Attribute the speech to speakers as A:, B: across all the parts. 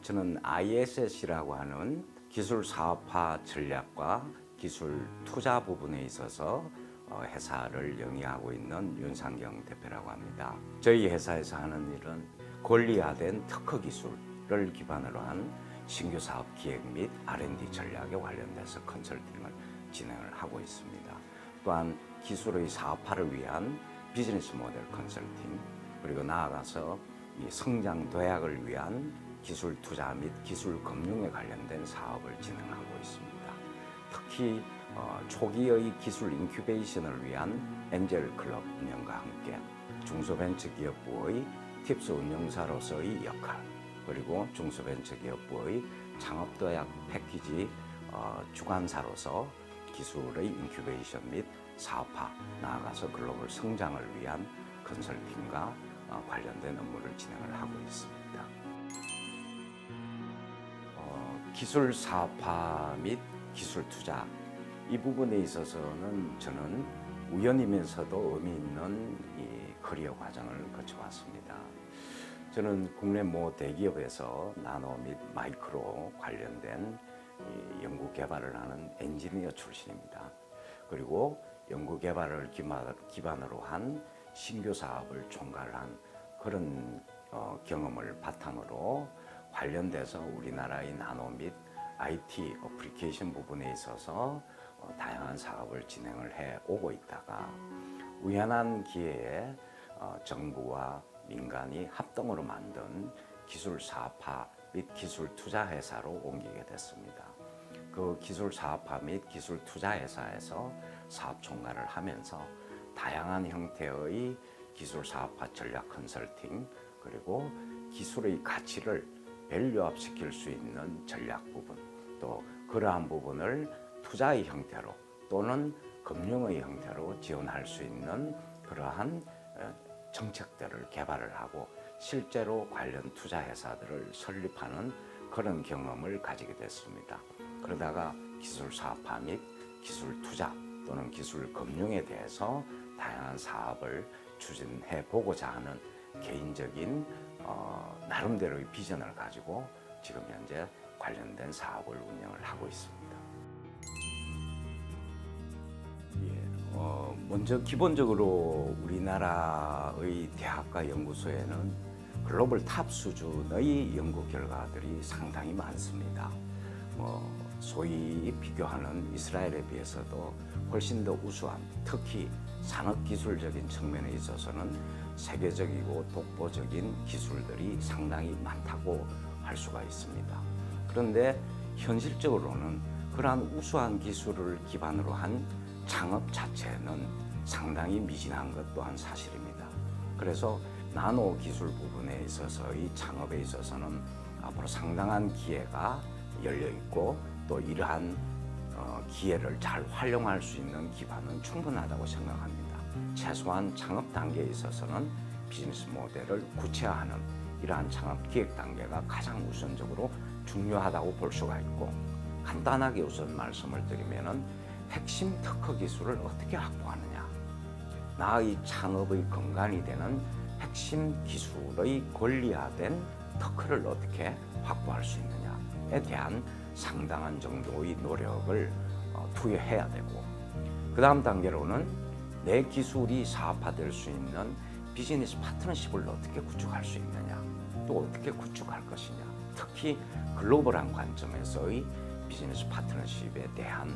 A: 저는 ISS이라고 하는 기술 사업화 전략과 기술 투자 부분에 있어서 회사를 영위하고 있는 윤상경 대표라고 합니다. 저희 회사에서 하는 일은 권리화된 특허 기술을 기반으로 한 신규 사업 기획 및 R&D 전략에 관련돼서 컨설팅을 진행을 하고 있습니다. 또한 기술의 사업화를 위한 비즈니스 모델 컨설팅, 그리고 나아가서 이 성장 도약을 위한 기술 투자 및 기술 금융에 관련된 사업을 진행하고 있습니다. 특히 초기의 기술 인큐베이션을 위한 엔젤 클럽 운영과 함께 중소벤처기업부의 팁스 운영사로서의 역할, 그리고 중소벤처기업부의 창업도약 패키지 주관사로서 기술의 인큐베이션 및 사업화, 나아가서 글로벌 성장을 위한 컨설팅과 관련된 업무를 진행을 하고 있습니다. 기술 사업화 및 기술 투자, 이 부분에 있어서는 저는 우연이면서도 의미 있는 이 커리어 과정을 거쳐왔습니다. 저는 국내 모 대기업에서 나노 및 마이크로 관련된 연구 개발을 하는 엔지니어 출신입니다. 그리고 연구 개발을 기반으로 한 신규 사업을 총괄한 그런 경험을 바탕으로 관련돼서 우리나라의 나노 및 IT 어플리케이션 부분에 있어서 다양한 사업을 진행을 해 오고 있다가 우연한 기회에 정부와 민간이 합동으로 만든 기술 사업화 및 기술 투자 회사로 옮기게 됐습니다. 그 기술 사업화 및 기술 투자 회사에서 사업 총괄을 하면서 다양한 형태의 기술 사업화 전략 컨설팅, 그리고 기술의 가치를 밸류업 시킬 수 있는 전략 부분, 또 그러한 부분을 투자의 형태로 또는 금융의 형태로 지원할 수 있는 그러한 정책들을 개발을 하고 실제로 관련 투자 회사들을 설립하는 그런 경험을 가지게 됐습니다. 그러다가 기술 사업화 및 기술 투자 또는 기술 금융에 대해서 다양한 사업을 추진해 보고자 하는 개인적인 나름대로의 비전을 가지고 지금 현재 관련된 사업을 운영을 하고 있습니다. 먼저 기본적으로 우리나라의 대학과 연구소에는 글로벌 탑 수준의 연구 결과들이 상당히 많습니다. 소위 비교하는 이스라엘에 비해서도 훨씬 더 우수한, 특히 산업기술적인 측면에 있어서는 세계적이고 독보적인 기술들이 상당히 많다고 할 수가 있습니다. 그런데 현실적으로는 그러한 우수한 기술을 기반으로 한 창업 자체는 상당히 미진한 것 또한 사실입니다. 그래서 나노 기술 부분에 있어서의 창업에 있어서는 앞으로 상당한 기회가 열려 있고 또 이러한 기회를 잘 활용할 수 있는 기반은 충분하다고 생각합니다. 최소한 창업 단계에 있어서는 비즈니스 모델을 구체화하는 이러한 창업 기획 단계가 가장 우선적으로 중요하다고 볼 수가 있고, 간단하게 우선 말씀을 드리면은 핵심 특허 기술을 어떻게 확보하느냐, 나의 창업의 근간이 되는 핵심 기술의 권리화된 특허를 어떻게 확보할 수 있느냐에 대한 상당한 정도의 노력을 투여해야 되고, 그 다음 단계로는 내 기술이 사업화될 수 있는 비즈니스 파트너십을 어떻게 구축할 수 있느냐, 또 어떻게 구축할 것이냐, 특히 글로벌한 관점에서의 비즈니스 파트너십에 대한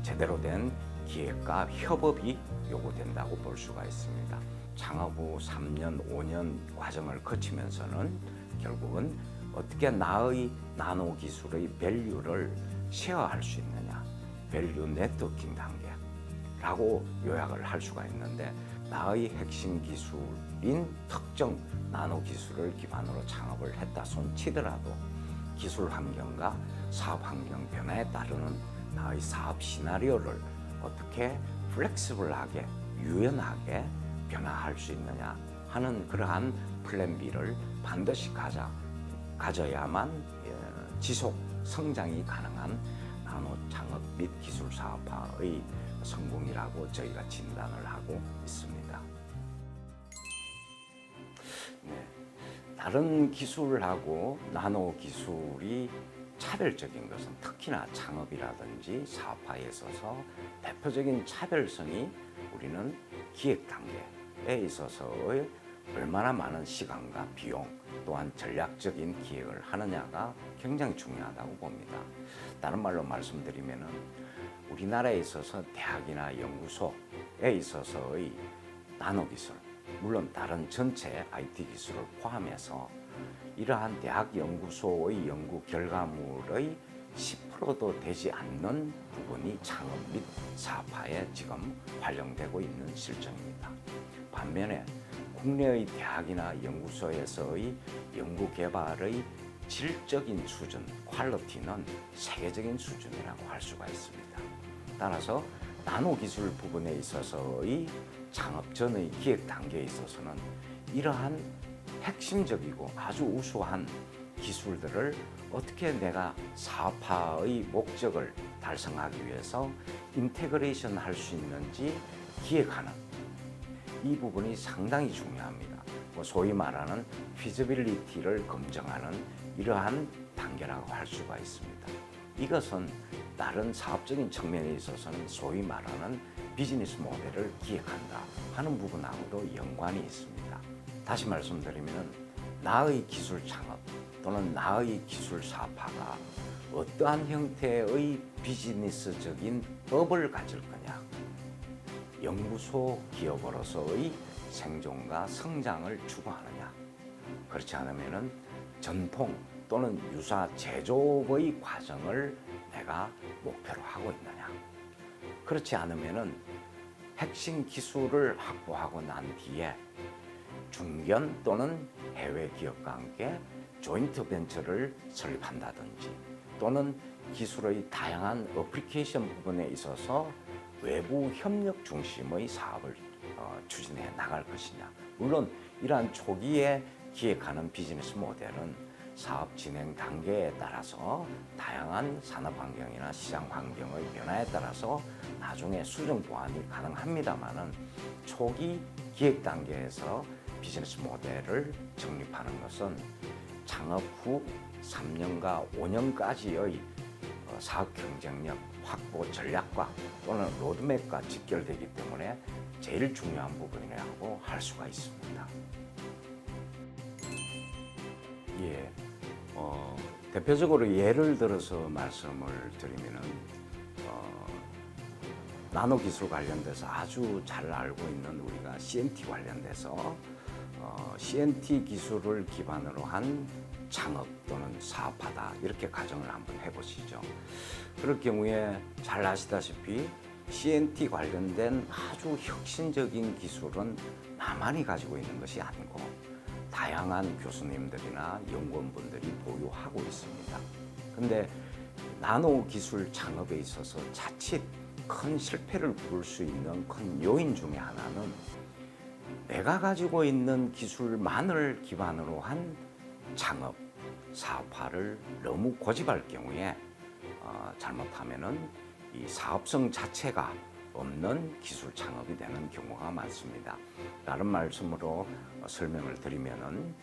A: 제대로 된 기획과 협업이 요구된다고 볼 수가 있습니다. 창업 후 3년, 5년 과정을 거치면서는 결국은 어떻게 나의 나노 기술의 밸류를 쉐어할 수 있느냐, 밸류 네트워킹 단계라고 요약을 할 수가 있는데, 나의 핵심 기술인 특정 나노 기술을 기반으로 창업을 했다 손 치더라도 기술 환경과 사업 환경 변화에 따르는 나의 사업 시나리오를 어떻게 플렉시블하게 유연하게 변화할 수 있느냐 하는 그러한 플랜 B를 반드시 가져야만 지속 성장이 가능한 나노 창업 및 기술 사업화의 성공이라고 저희가 진단을 하고 있습니다. 다른 기술하고 나노 기술이 차별적인 것은 특히나 창업이라든지 사업화에 있어서 대표적인 차별성이 우리는 기획 단계에 있어서의 얼마나 많은 시간과 비용 또한 전략적인 기획을 하느냐가 굉장히 중요하다고 봅니다. 다른 말로 말씀드리면은 우리나라에 있어서 대학이나 연구소에 있어서의 나노 기술, 물론 다른 전체 IT 기술을 포함해서 이러한 대학 연구소의 연구 결과물의 10%도 되지 않는 부분이 창업 및 사업화에 지금 활용되고 있는 실정입니다. 반면에 국내의 대학이나 연구소에서의 연구 개발의 질적인 수준, 퀄리티는 세계적인 수준이라고 할 수가 있습니다. 따라서 나노 기술 부분에 있어서의 창업 전의 기획 단계에 있어서는 이러한 핵심적이고 아주 우수한 기술들을 어떻게 내가 사업화의 목적을 달성하기 위해서 인테그레이션 할 수 있는지 기획하는 이 부분이 상당히 중요합니다. 소위 말하는 피지빌리티를 검증하는 이러한 단계라고 할 수가 있습니다. 이것은 다른 사업적인 측면에 있어서는 소위 말하는 비즈니스 모델을 기획한다 하는 부분하고도 연관이 있습니다. 다시 말씀드리면 나의 기술 창업 또는 나의 기술 사업화가 어떠한 형태의 비즈니스적인 업을 가질 거냐, 연구소 기업으로서의 생존과 성장을 추구하느냐, 그렇지 않으면 전통 또는 유사 제조업의 과정을 내가 목표로 하고 있느냐, 그렇지 않으면 핵심 기술을 확보하고 난 뒤에 중견 또는 해외 기업과 함께 조인트 벤처를 설립한다든지 또는 기술의 다양한 어플리케이션 부분에 있어서 외부 협력 중심의 사업을 추진해 나갈 것이냐. 물론 이러한 초기에 기획하는 비즈니스 모델은 사업 진행 단계에 따라서 다양한 산업 환경이나 시장 환경의 변화에 따라서 나중에 수정 보완이 가능합니다만은 초기 기획 단계에서 비즈니스 모델을 정립하는 것은 창업 후 3년과 5년까지의 사업 경쟁력 확보 전략과 또는 로드맵과 직결되기 때문에 제일 중요한 부분이라고 할 수가 있습니다. 예, 대표적으로 예를 들어서 말씀을 드리면은 나노 기술 관련돼서 아주 잘 알고 있는 우리가 CNT 관련돼서 CNT 기술을 기반으로 한 창업 또는 사업하다 이렇게 가정을 한번 해보시죠. 그럴 경우에 잘 아시다시피 CNT 관련된 아주 혁신적인 기술은 나만이 가지고 있는 것이 아니고 다양한 교수님들이나 연구원분들이 보유하고 있습니다. 근데 나노 기술 창업에 있어서 자칫 큰 실패를 부를 수 있는 큰 요인 중에 하나는 내가 가지고 있는 기술만을 기반으로 한 창업, 사업화를 너무 고집할 경우에 잘못하면은 이 사업성 자체가 없는 기술 창업이 되는 경우가 많습니다. 다른 말씀으로 설명을 드리면은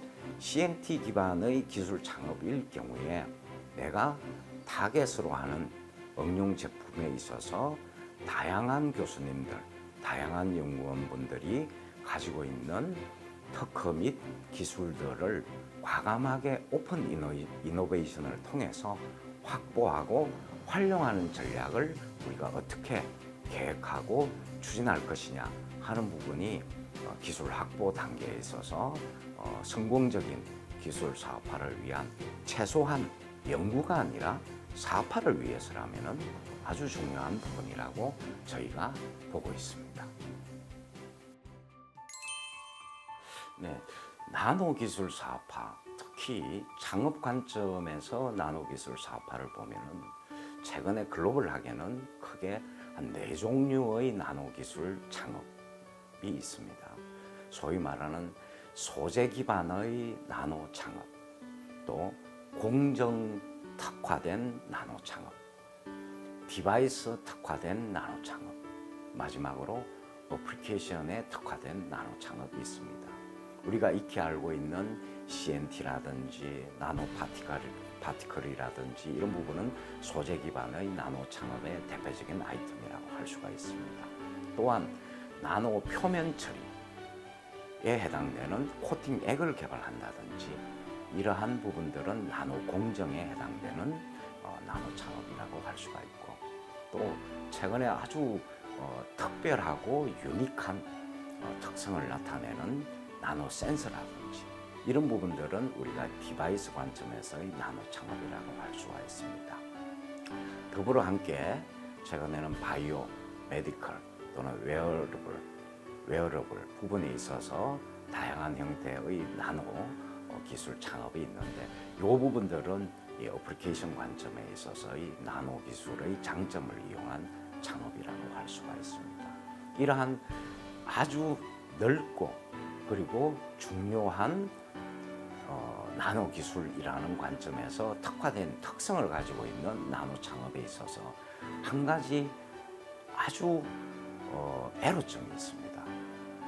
A: CNT 기반의 기술 창업일 경우에 내가 타겟으로 하는 응용 제품에 있어서 다양한 교수님들, 다양한 연구원분들이 가지고 있는 특허 및 기술들을 과감하게 오픈 이노베이션을 통해서 확보하고 활용하는 전략을 우리가 어떻게 계획하고 추진할 것이냐 하는 부분이 기술 확보 단계에 있어서 성공적인 기술 사업화를 위한 최소한 연구가 아니라 사업화를 위해서라면 아주 중요한 부분이라고 저희가 보고 있습니다. 네, 나노 기술 사업화, 특히 창업 관점에서 나노 기술 사업화를 보면은 최근에 글로벌하게는 크게 한 4종류의 나노 기술 창업이 있습니다. 소위 말하는 소재 기반의 나노 창업, 또 공정 특화된 나노 창업, 디바이스 특화된 나노 창업, 마지막으로 어플리케이션에 특화된 나노 창업이 있습니다. 우리가 익히 알고 있는 CNT라든지 나노 파티클이라든지 이런 부분은 소재 기반의 나노 창업의 대표적인 아이템이라고 할 수가 있습니다. 또한 나노 표면 처리에 해당되는 코팅액을 개발한다든지 이러한 부분들은 나노 공정에 해당되는 나노 창업이라고 할 수가 있고, 또 최근에 아주 특별하고 유니크한 특성을 나타내는 나노 센서라든지 이런 부분들은 우리가 디바이스 관점에서의 나노 창업이라고 할 수가 있습니다. 더불어 함께 최근에는 바이오, 메디컬 또는 웨어러블 부분에 있어서 다양한 형태의 나노 기술 창업이 있는데, 이 부분들은 이 어플리케이션 관점에 있어서의 나노 기술의 장점을 이용한 창업이라고 할 수가 있습니다. 이러한 아주 넓고 그리고 중요한 나노 기술이라는 관점에서 특화된 특성을 가지고 있는 나노 창업에 있어서 한 가지 아주 애로점이 있습니다.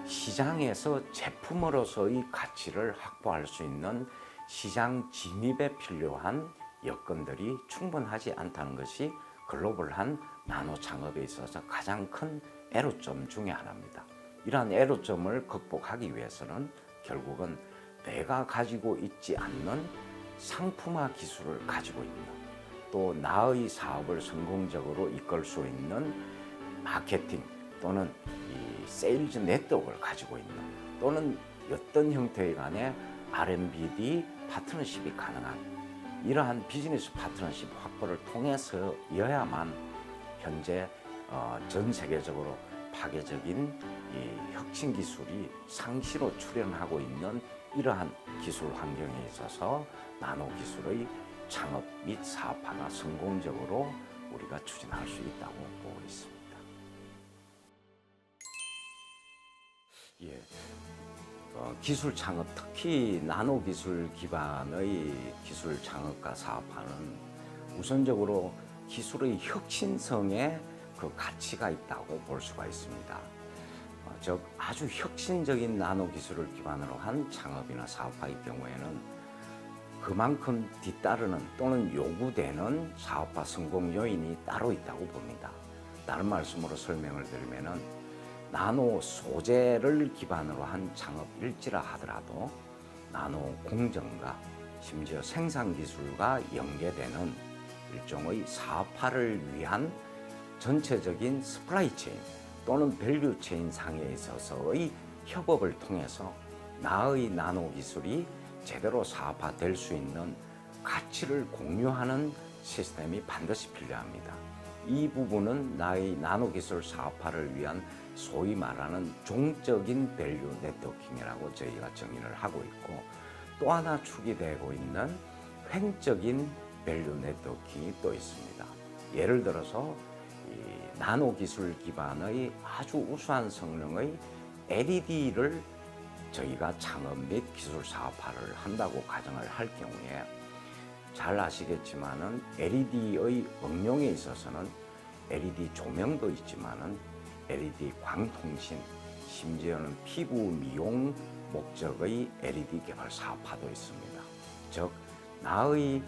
A: 시장에서 제품으로서의 가치를 확보할 수 있는 시장 진입에 필요한 여건들이 충분하지 않다는 것이 글로벌한 나노 창업에 있어서 가장 큰 애로점 중에 하나입니다. 이러한 애로점을 극복하기 위해서는 결국은 내가 가지고 있지 않는 상품화 기술을 가지고 있는, 또 나의 사업을 성공적으로 이끌 수 있는 마케팅 또는 이 세일즈 네트워크를 가지고 있는, 또는 어떤 형태의 간에 R&D 파트너십이 가능한 이러한 비즈니스 파트너십 확보를 통해서여야만 현재 전 세계적으로 파괴적인 이 혁신 기술이 상시로 출현하고 있는 이러한 기술 환경에 있어서 나노 기술의 창업 및 사업화가 성공적으로 우리가 추진할 수 있다고 보고 있습니다. 예, 기술 창업, 특히 나노 기술 기반의 기술 창업과 사업화는 우선적으로 기술의 혁신성에 그 가치가 있다고 볼 수가 있습니다. 즉 아주 혁신적인 나노 기술을 기반으로 한 창업이나 사업화의 경우에는 그만큼 뒤따르는 또는 요구되는 사업화 성공 요인이 따로 있다고 봅니다. 다른 말씀으로 설명을 드리면은 나노 소재를 기반으로 한 창업일지라 하더라도 나노 공정과 심지어 생산 기술과 연계되는 일종의 사업화를 위한 전체적인 서플라이 체인 또는 밸류 체인 상에 있어서의 협업을 통해서 나의 나노 기술이 제대로 사업화될 수 있는 가치를 공유하는 시스템이 반드시 필요합니다. 이 부분은 나의 나노 기술 사업화를 위한 소위 말하는 종적인 밸류 네트워킹이라고 저희가 정의를 하고 있고, 또 하나 축이되고 있는 횡적인 밸류 네트워킹이 또 있습니다. 예를 들어서 이 나노 기술 기반의 아주 우수한 성능의 LED를 저희가 창업 및 기술 사업화를 한다고 가정을 할 경우에 잘 아시겠지만은 LED의 응용에 있어서는 LED 조명도 있지만은 LED 광통신, 심지어는 피부 미용 목적의 LED 개발 사업화도 있습니다. 즉 나의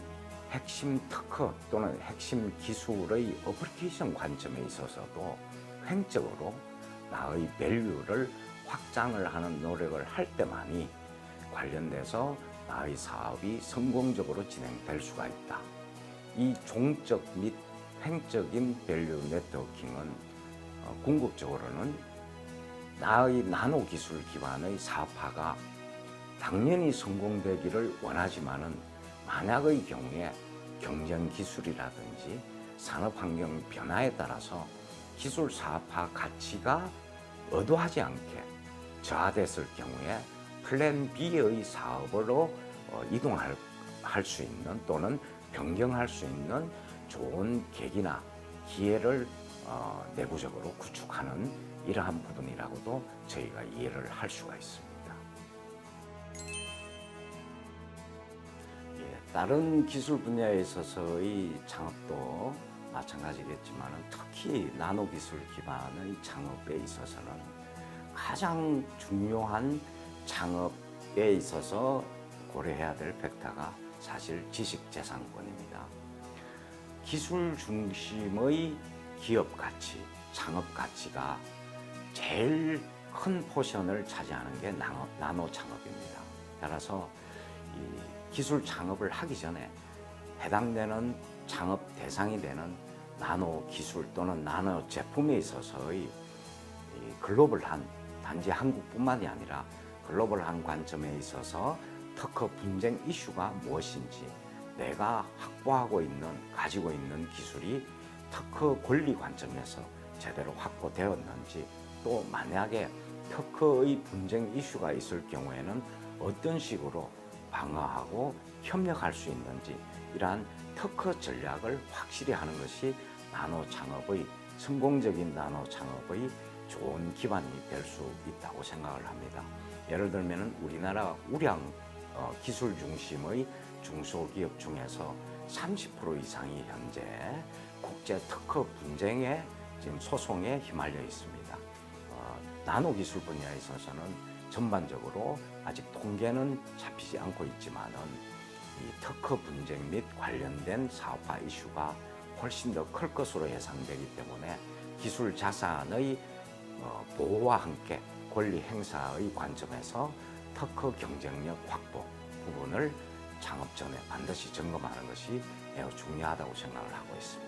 A: 핵심 특허 또는 핵심 기술의 어플리케이션 관점에 있어서도 횡적으로 나의 밸류를 확장을 하는 노력을 할 때만이 관련돼서 나의 사업이 성공적으로 진행될 수가 있다. 이 종적 및 횡적인 밸류 네트워킹은 궁극적으로는 나의 나노 기술 기반의 사업화가 당연히 성공되기를 원하지만은 만약의 경우에 경쟁 기술이라든지 산업 환경 변화에 따라서 기술 사업화 가치가 의도하지 않게 저하됐을 경우에 플랜 B의 사업으로 이동할 수 있는 또는 변경할 수 있는 좋은 계기나 기회를 내부적으로 구축하는 이러한 부분이라고도 저희가 이해를 할 수가 있습니다. 다른 기술 분야에 있어서의 창업도 마찬가지겠지만 특히 나노 기술 기반의 창업에 있어서는 가장 중요한 창업 있어서 고려해야 될 벡터가 사실 지식재산권입니다. 기술 중심의 기업 가치, 창업 가치가 제일 큰 포션을 차지하는 게 나노 창업입니다. 따라서 이 기술 창업을 하기 전에 해당되는 창업 대상이 되는 나노 기술 또는 나노 제품에 있어서의 이 글로벌한, 단지 한국뿐만이 아니라 글로벌한 관점에 있어서 특허 분쟁 이슈가 무엇인지, 내가 확보하고 있는, 가지고 있는 기술이 특허 권리 관점에서 제대로 확보되었는지, 또 만약에 특허의 분쟁 이슈가 있을 경우에는 어떤 식으로 방어하고 협력할 수 있는지, 이러한 특허 전략을 확실히 하는 것이 나노 창업의, 성공적인 나노 창업의 좋은 기반이 될 수 있다고 생각을 합니다. 예를 들면 우리나라 우량 기술 중심의 중소기업 중에서 30% 이상이 현재 국제 특허 분쟁에 지금 소송에 휘말려 있습니다. 나노 기술 분야에 있어서는 전반적으로 아직 통계는 잡히지 않고 있지만은 이 특허 분쟁 및 관련된 사업화 이슈가 훨씬 더 클 것으로 예상되기 때문에 기술 자산의 보호와 함께 권리 행사의 관점에서 특허 경쟁력 확보 부분을 창업 전에 반드시 점검하는 것이 매우 중요하다고 생각을 하고 있습니다.